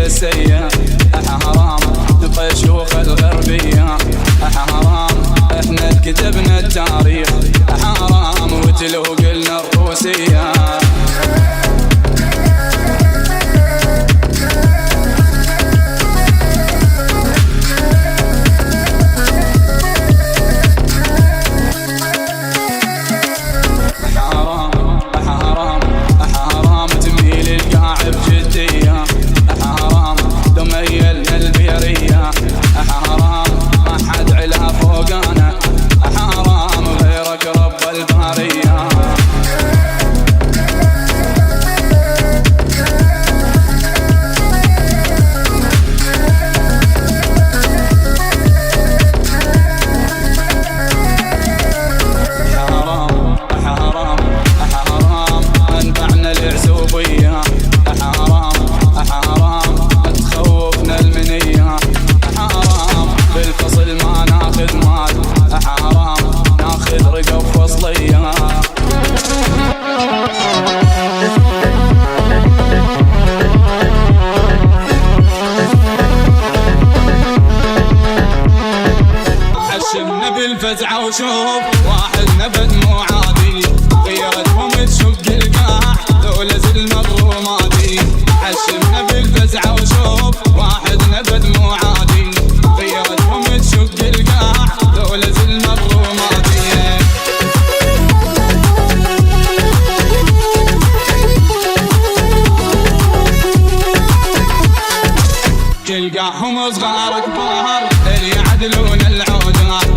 السيا حرام نبقى شيوخ الغربية حرام احنا كتبنا التاريخ حرام وتلو قلنا الروسية حرام تميل القاعد جدية حرام ما حد علا فوقانا حرام غيرك رب البارية حرام انفعنا العزوبية حرام تخوفنا المنية بالفصل ما ناخذ مال حرام ناخذ رقب فصلية حشمنا بالفزعة وشوف واحد نبت مو عادي غيرتهم تشق القاع ذولا زلمة الرمادي حشمنا بالفزعة وشوف واحد نبت مو عادي غيرتهم تشق القاع ذولا زلمة الرمادي تلقاهم صغار كبار اللي يعدلون العودات